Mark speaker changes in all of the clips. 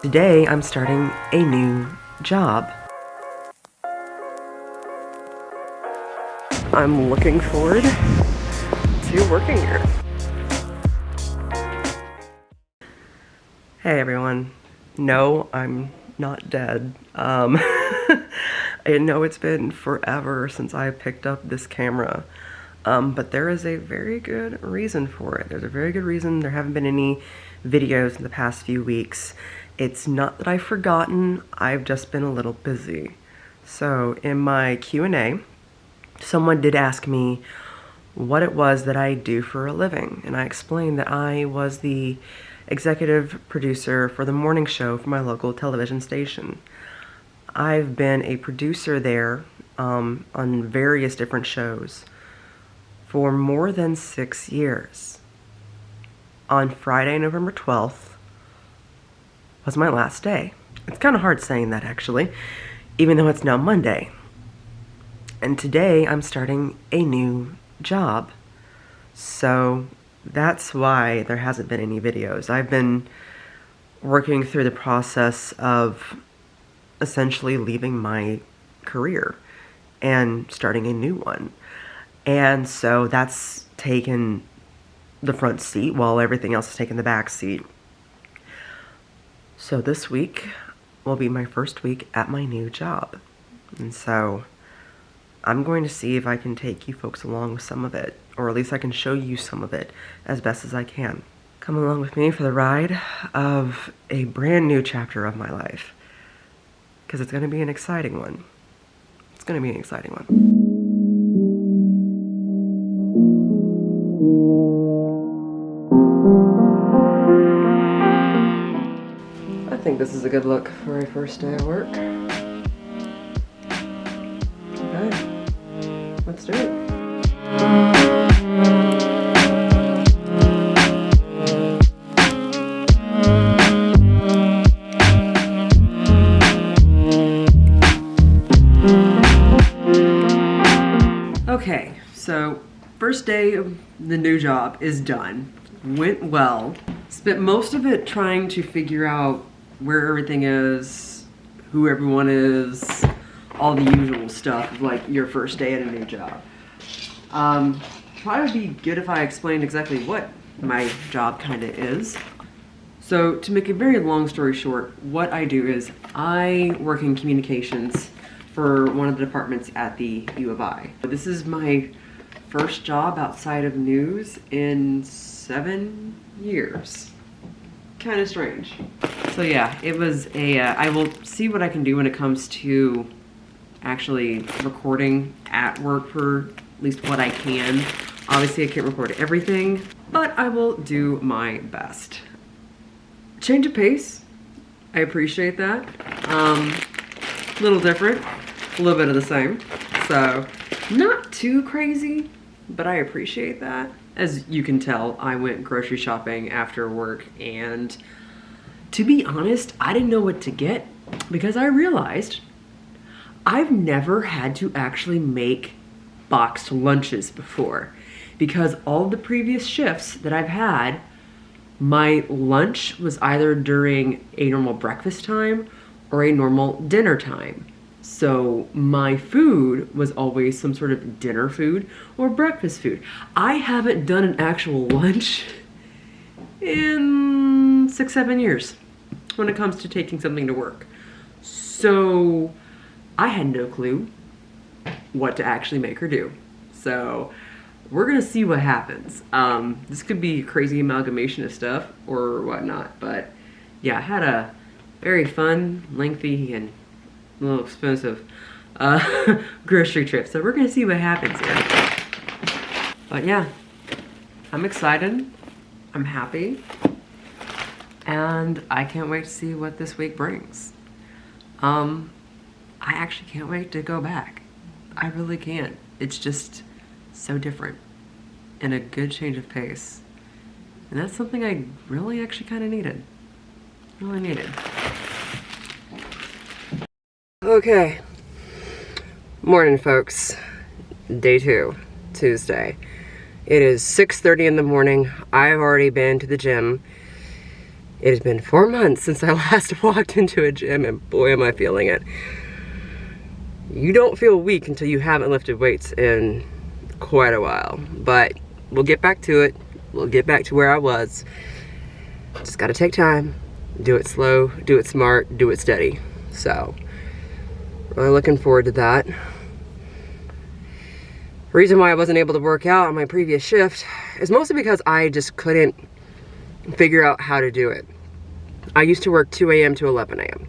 Speaker 1: Today, I'm starting a new job. I'm looking forward to working here. Hey everyone. No, I'm not dead. I know it's been forever since I picked up this camera, but there is a very good reason for it. There's a very good reason there haven't been any videos in the past few weeks. It's not that I've forgotten, I've just been a little busy. So in my Q&A, someone did ask me what it was that I do for a living, and I explained that I was the executive producer for the morning show for my local television station. I've been a producer there on various different shows for more than 6 years. On Friday, November 12th, was my last day. It's kind of hard saying that actually, even though it's now Monday. And today I'm starting a new job. So that's why there hasn't been any videos. I've been working through the process of essentially leaving my career and starting a new one. And so that's taken the front seat while everything else has taken the back seat. So this week will be my first week at my new job. And so I'm going to see if I can take you folks along with some of it, or at least I can show you some of it as best as I can. Come along with me for the ride of a brand new chapter of my life, because it's going to be an exciting one. It's going to be an exciting one. I think this is a good look for a first day of work. Okay, let's do it. Okay, so first day of the new job is done. Went well. Spent most of it trying to figure out where everything is, who everyone is, all the usual stuff of like your first day at a new job. Probably be good if I explained exactly what my job kind of is. So to make a very long story short, what I do is I work in communications for one of the departments at the U of I. This is my first job outside of news in 7 years. Kind of strange. So yeah, it was a, I will see what I can do when it comes to actually recording at work for at least what I can. Obviously I can't record everything, but I will do my best. Change of pace, I appreciate that. A little different, a little bit of the same. So not too crazy, but I appreciate that. As you can tell, I went grocery shopping after work, and to be honest, I didn't know what to get because I realized I've never had to actually make boxed lunches before, because all the previous shifts that I've had, my lunch was either during a normal breakfast time or a normal dinner time. So my food was always some sort of dinner food or breakfast food. I haven't done an actual lunch in 6-7 years when it comes to taking something to work. So I had no clue what to actually make or do. So we're gonna see what happens. This could be a crazy amalgamation of stuff or whatnot, but yeah, I had a very fun, lengthy, and a little expensive grocery trip. So we're gonna see what happens here. But yeah, I'm excited, I'm happy, and I can't wait to see what this week brings. I actually can't wait to go back. I really can't. It's just so different and a good change of pace. And that's something I really actually kind of needed. Really needed. Okay. Morning, folks. Day 2, Tuesday. It is 6:30 in the morning. I've already been to the gym. It has been 4 months since I last walked into a gym, and boy am I feeling it. You don't feel weak until you haven't lifted weights in quite a while, but we'll get back to it. We'll get back to where I was. Just gotta take time, do it slow, do it smart, do it steady. So, really looking forward to that. The reason why I wasn't able to work out on my previous shift is mostly because I just couldn't figure out how to do it. I used to work 2 a.m. to 11 a.m.,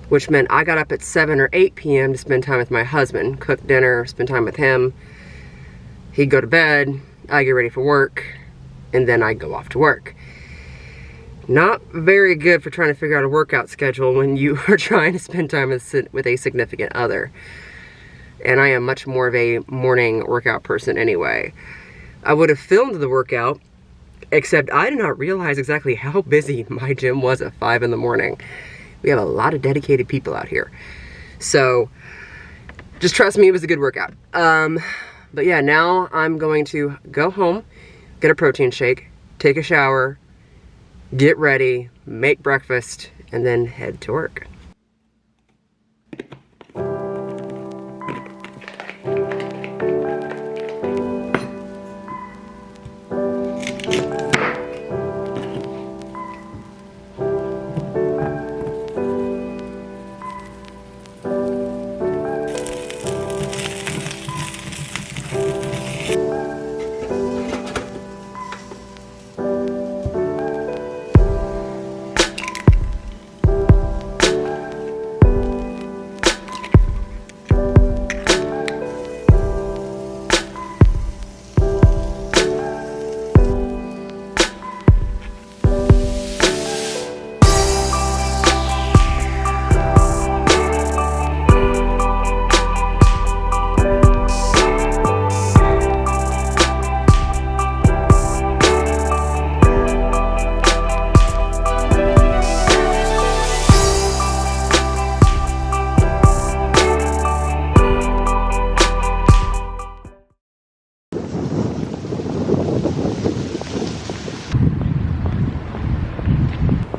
Speaker 1: which meant I got up at 7 or 8 p.m. to spend time with my husband, cook dinner, spend time with him. He'd go to bed, I'd get ready for work, and then I'd go off to work. Not very good for trying to figure out a workout schedule when you are trying to spend time with a significant other. And I am much more of a morning workout person anyway. I would have filmed the workout, except I did not realize exactly how busy my gym was at 5 in the morning. We have a lot of dedicated people out here. So, just trust me, it was a good workout. But yeah, now I'm going to go home, get a protein shake, take a shower, get ready, make breakfast, and then head to work.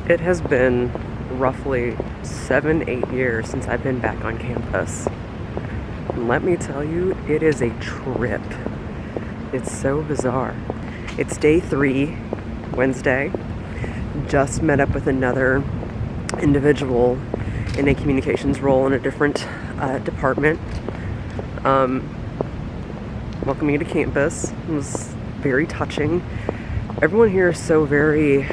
Speaker 1: It has been roughly 7-8 years since I've been back on campus. And let me tell you, it is a trip. It's so bizarre. It's day 3, Wednesday. Just met up with another individual in a communications role in a different department. Welcoming me to campus. It was very touching. Everyone here is so very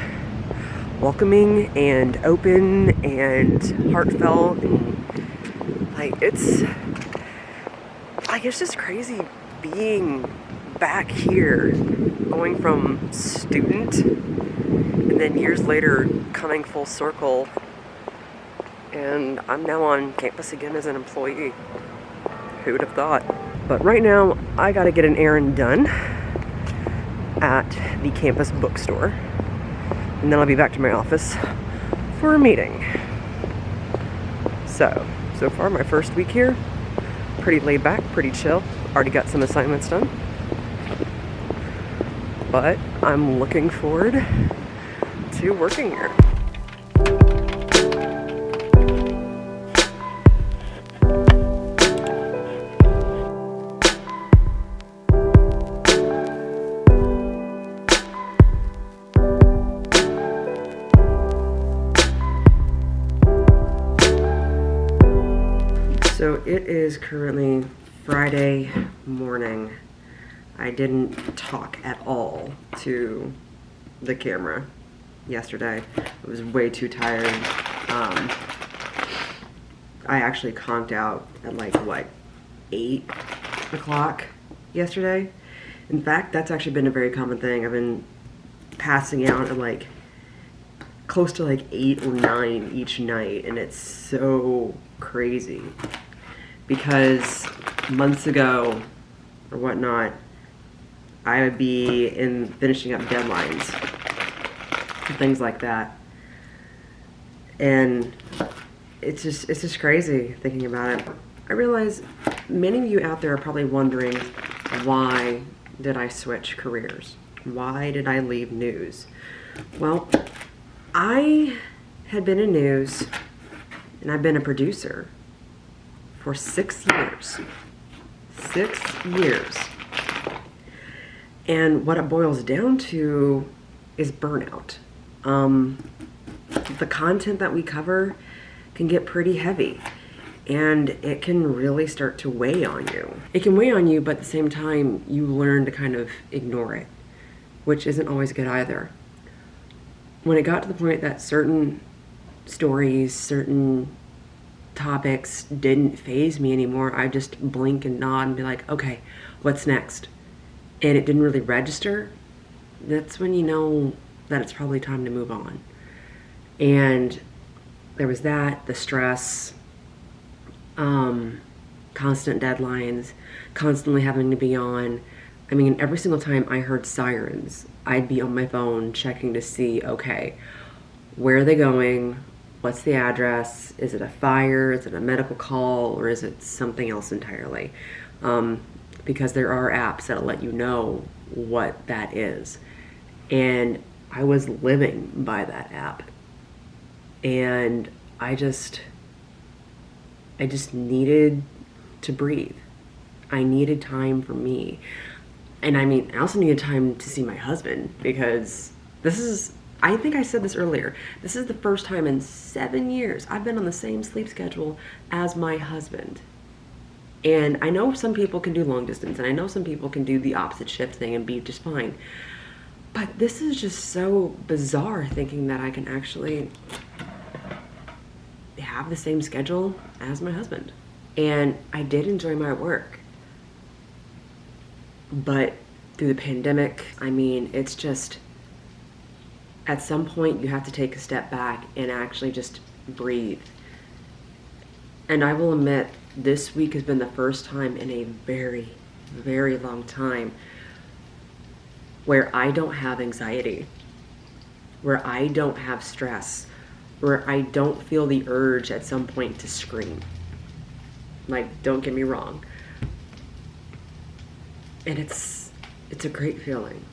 Speaker 1: welcoming and open and heartfelt, and it's just crazy being back here, going from student and then years later coming full circle, and I'm now on campus again as an employee. Who would have thought? But right now I gotta get an errand done at the campus bookstore, and then I'll be back to my office for a meeting. So far my first week here, pretty laid back, pretty chill. Already got some assignments done. But I'm looking forward to working here. So it is currently Friday morning. I didn't talk at all to the camera yesterday. I was way too tired. I actually conked out at 8 o'clock yesterday. In fact, that's actually been a very common thing. I've been passing out at close to 8 or 9 each night, and it's so crazy. Because months ago, or whatnot, I would be finishing up deadlines and things like that. And it's just crazy thinking about it. I realize many of you out there are probably wondering, why did I switch careers? Why did I leave news? Well, I had been in news and I've been a producer for 6 years. 6 years. And what it boils down to is burnout. The content that we cover can get pretty heavy, and it can really start to weigh on you. It can weigh on you, but at the same time, you learn to kind of ignore it, which isn't always good either. When it got to the point that certain stories, certain topics didn't faze me anymore, I just blink and nod and be like, okay, what's next? And it didn't really register. That's when you know that it's probably time to move on. And there was that, the stress, constant deadlines, constantly having to be on. I mean, every single time I heard sirens, I'd be on my phone checking to see, okay, where are they going? What's the address? Is it a fire? Is it a medical call? Or is it something else entirely? Because there are apps that'll let you know what that is. And I was living by that app. And I just needed to breathe. I needed time for me. And I mean, I also needed time to see my husband, because I think I said this earlier, this is the first time in 7 years I've been on the same sleep schedule as my husband. And I know some people can do long distance, and I know some people can do the opposite shift thing and be just fine. But this is just so bizarre, thinking that I can actually have the same schedule as my husband. And I did enjoy my work. But through the pandemic, I mean, it's just, at some point you have to take a step back and actually just breathe. And I will admit, this week has been the first time in a very, very long time where I don't have anxiety, where I don't have stress, where I don't feel the urge at some point to scream. Like, don't get me wrong. And it's a great feeling.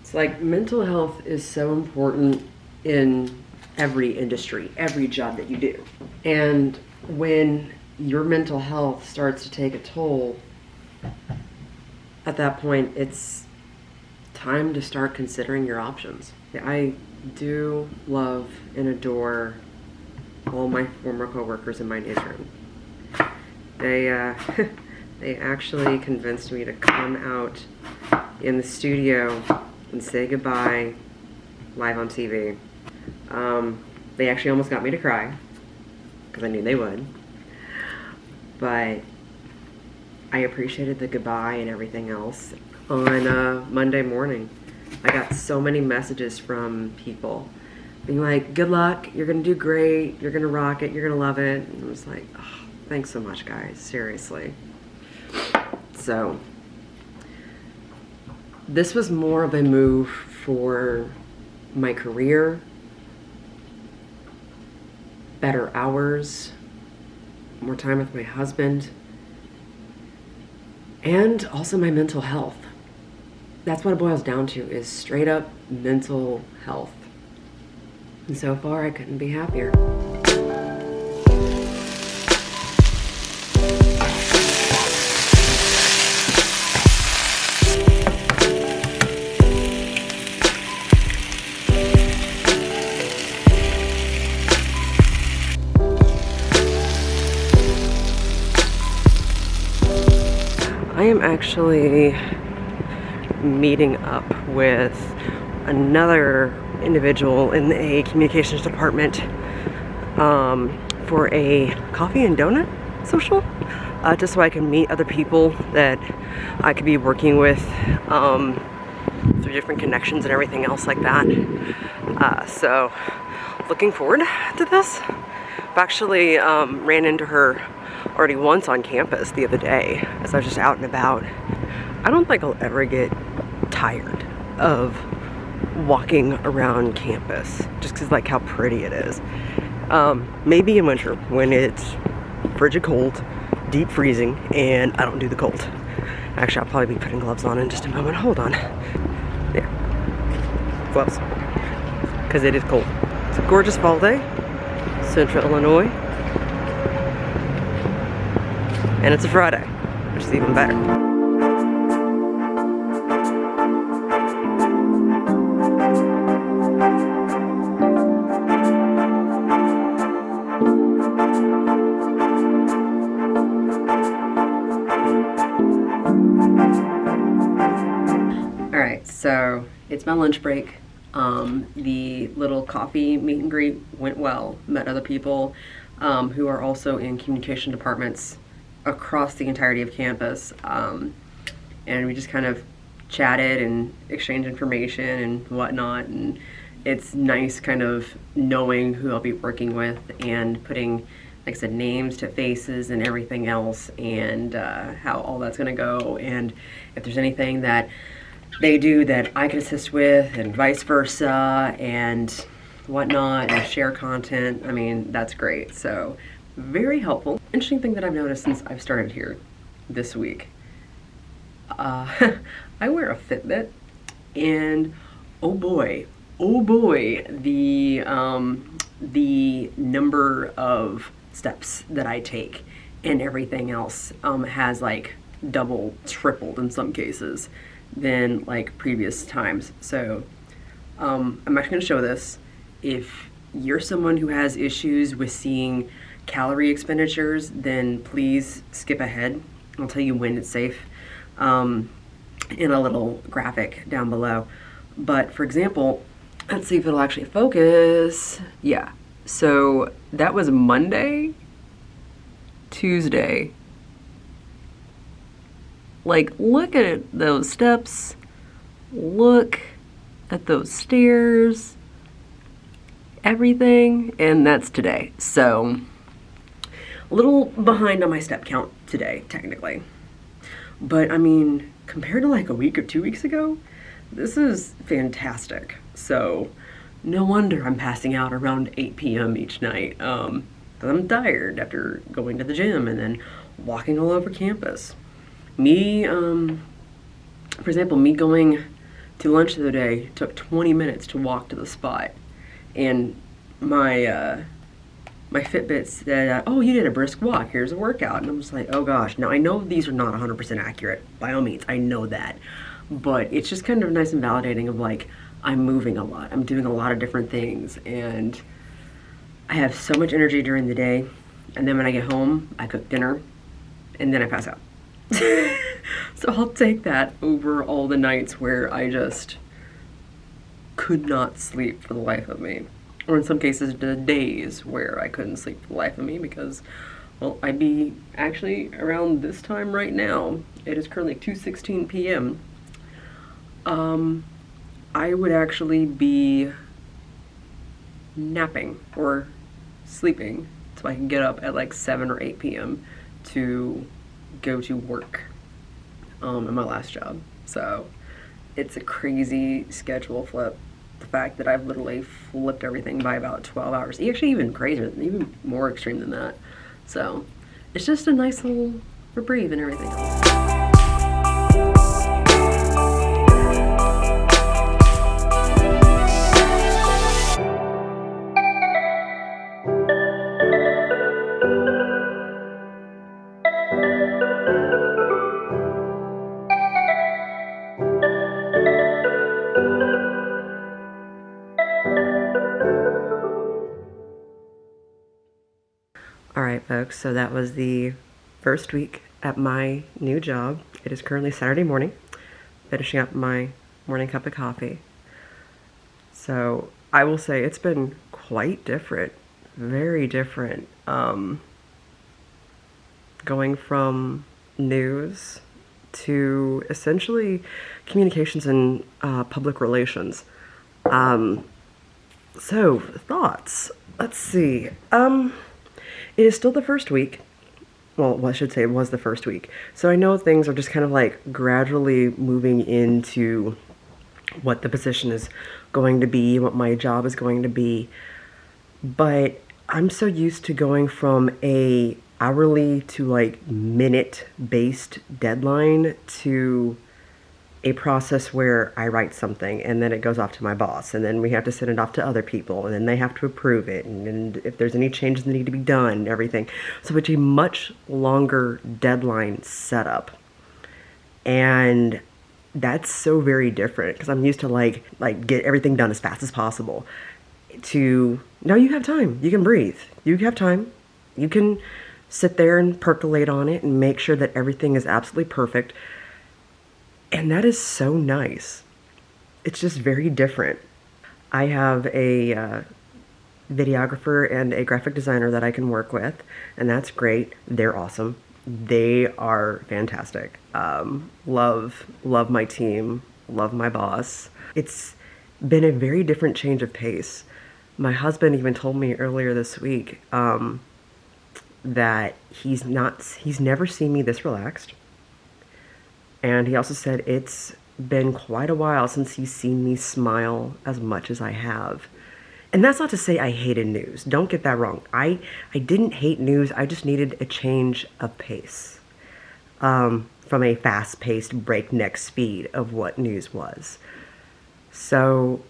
Speaker 1: It's like, mental health is so important in every industry, every job that you do. And when your mental health starts to take a toll, at that point, it's time to start considering your options. I do love and adore all my former coworkers in my newsroom. They actually convinced me to come out in the studio and say goodbye live on TV. They actually almost got me to cry, because I knew they would. But I appreciated the goodbye and everything else. On Monday morning, I got so many messages from people being like, good luck, you're gonna do great, you're gonna rock it, you're gonna love it. And I was like, oh, thanks so much, guys, seriously. So this was more of a move for my career, better hours, more time with my husband, and also my mental health. That's what it boils down to, is straight up mental health. And so far, I couldn't be happier. I am actually meeting up with another individual in a communications department for a coffee and donut social, just so I can meet other people that I could be working with through different connections and everything else like that. So looking forward to this. I've actually ran into her already once on campus the other day as I was just out and about. I don't think I'll ever get tired of walking around campus, just because like how pretty it is. Maybe in winter when it's frigid cold, deep freezing, and I don't do the cold. Actually, I'll probably be putting gloves on in just a moment. Hold on. There. Gloves. Because it is cold. So a gorgeous fall day, Central Illinois, and it's a Friday, which is even better. Alright, so it's my lunch break. The little coffee meet and greet went well. Met other people who are also in communication departments across the entirety of campus. And we just kind of chatted and exchanged information and whatnot. And it's nice kind of knowing who I'll be working with and putting, like I said, names to faces and everything else, and how all that's going to go. And if there's anything that they do that I can assist with, and vice versa, and whatnot, and share content. I mean, that's great. So, very helpful. Interesting thing that I've noticed since I've started here this week. I wear a Fitbit, and oh boy, the number of steps that I take and everything else has like double, tripled in some cases than like previous times. So I'm actually going to show this. If you're someone who has issues with seeing calorie expenditures, then please skip ahead. I'll tell you when it's safe in a little graphic down below. But for example, let's see if it'll actually focus. Yeah, so that was Monday, Tuesday. Like, look at those steps, look at those stairs, everything, and that's today. So, a little behind on my step count today, technically. But, I mean, compared to like a week or 2 weeks ago, this is fantastic. So, no wonder I'm passing out around 8 p.m. each night. 'Cause I'm tired after going to the gym and then walking all over campus. Me, for example, me going to lunch the other day took 20 minutes to walk to the spot, and my my Fitbit said, oh, you did a brisk walk, here's a workout. And I'm just like, oh gosh. Now I know these are not 100% accurate, by all means, I know that, but it's just kind of nice and validating of like, I'm moving a lot, I'm doing a lot of different things, and I have so much energy during the day, and then when I get home, I cook dinner, and then I pass out. So I'll take that over all the nights where I just could not sleep for the life of me. Or in some cases, the days where I couldn't sleep for the life of me because, well, I'd be actually around this time right now. It is currently 2:16 p.m. I would actually be napping or sleeping so I can get up at like 7 or 8 p.m. to go to work in my last job. So it's a crazy schedule flip. The fact that I've literally flipped everything by about 12 hours. Actually even crazier, even more extreme than that. So it's just a nice little reprieve and everything else. Alright folks, so that was the first week at my new job. It is currently Saturday morning, finishing up my morning cup of coffee. So I will say it's been quite different, very different. Going from news to essentially communications and public relations. So thoughts, let's see. It is still the first week. Well, I should say it was the first week. So I know things are just kind of like gradually moving into what the position is going to be, what my job is going to be. But I'm so used to going from a hourly to like minute based deadline to a process where I write something and then it goes off to my boss, and then we have to send it off to other people, and then they have to approve it, and if there's any changes that need to be done and everything. So it's a much longer deadline setup. And that's so very different because I'm used to like get everything done as fast as possible. To now you have time, you can breathe, you have time, you can sit there and percolate on it and make sure that everything is absolutely perfect. And that is so nice. It's just very different. I have a videographer and a graphic designer that I can work with, and that's great. They're awesome. They are fantastic. Love my team, love my boss. It's been a very different change of pace. My husband even told me earlier this week that he's never seen me this relaxed. And he also said it's been quite a while since he's seen me smile as much as I have. And that's not to say I hated news. Don't get that wrong. I didn't hate news. I just needed a change of pace from a fast-paced breakneck speed of what news was. So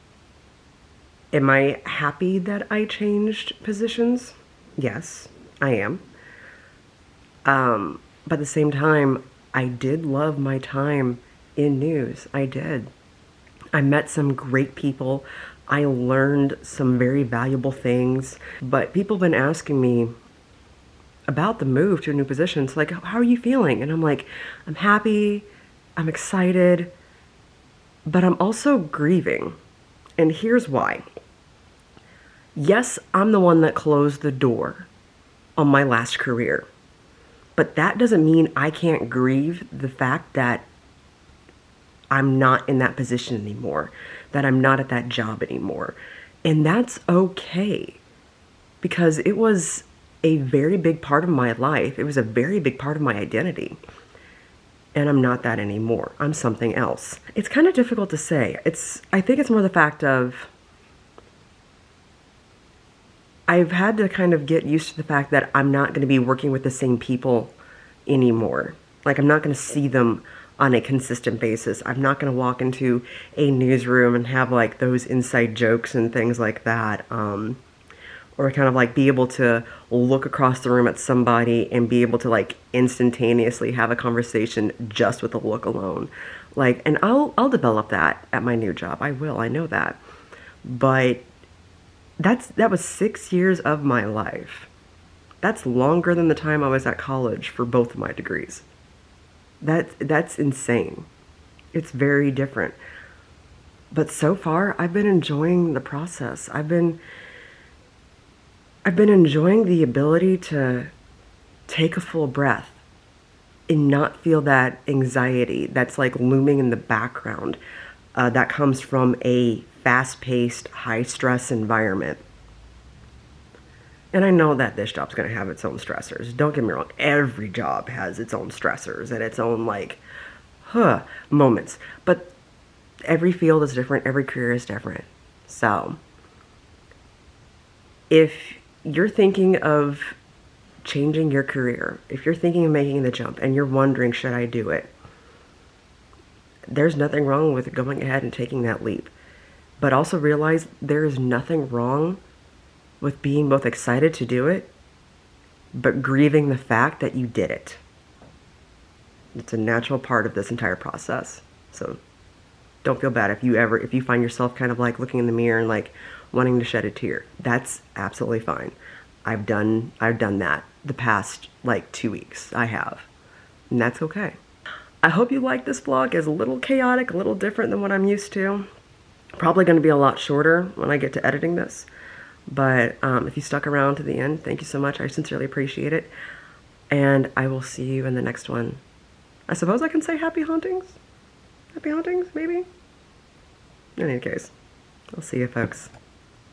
Speaker 1: am I happy that I changed positions? Yes, I am. But at the same time, I did love my time in news. I did. I met some great people. I learned some very valuable things. But people have been asking me about the move to a new position. It's like, how are you feeling? And I'm like, I'm happy. I'm excited. But I'm also grieving. And here's why. Yes, I'm the one that closed the door on my last career. But that doesn't mean I can't grieve the fact that I'm not in that position anymore, that I'm not at that job anymore. And that's okay, because it was a very big part of my life. It was a very big part of my identity. And I'm not that anymore. I'm something else. It's kind of difficult to say. I think it's more the fact of I've had to kind of get used to the fact that I'm not going to be working with the same people anymore. Like, I'm not going to see them on a consistent basis. I'm not going to walk into a newsroom and have like those inside jokes and things like that. Or kind of like be able to look across the room at somebody and be able to like instantaneously have a conversation just with a look alone. Like, and I'll develop that at my new job. I will. I know that. But that was 6 years of my life. That's longer than the time I was at college for both of my degrees. That's insane. It's very different. But so far, I've been enjoying the process. I've been enjoying the ability to take a full breath and not feel that anxiety that's like looming in the background that comes from a fast-paced, high-stress environment. And I know that this job's going to have its own stressors. Don't get me wrong. Every job has its own stressors and its own, like, moments. But every field is different. Every career is different. So, if you're thinking of changing your career, if you're thinking of making the jump and you're wondering, should I do it? There's nothing wrong with going ahead and taking that leap. But also realize there is nothing wrong with being both excited to do it, but grieving the fact that you did it. It's a natural part of this entire process. So don't feel bad if you find yourself kind of like looking in the mirror and like wanting to shed a tear. That's absolutely fine. I've done that the past like 2 weeks. I have. And that's okay. I hope you like this vlog. It's a little chaotic, a little different than what I'm used to. Probably going to be a lot shorter when I get to editing this. But if you stuck around to the end, thank you so much. I sincerely appreciate it. And I will see you in the next one. I suppose I can say happy hauntings? Happy hauntings, maybe? In any case, I'll see you folks.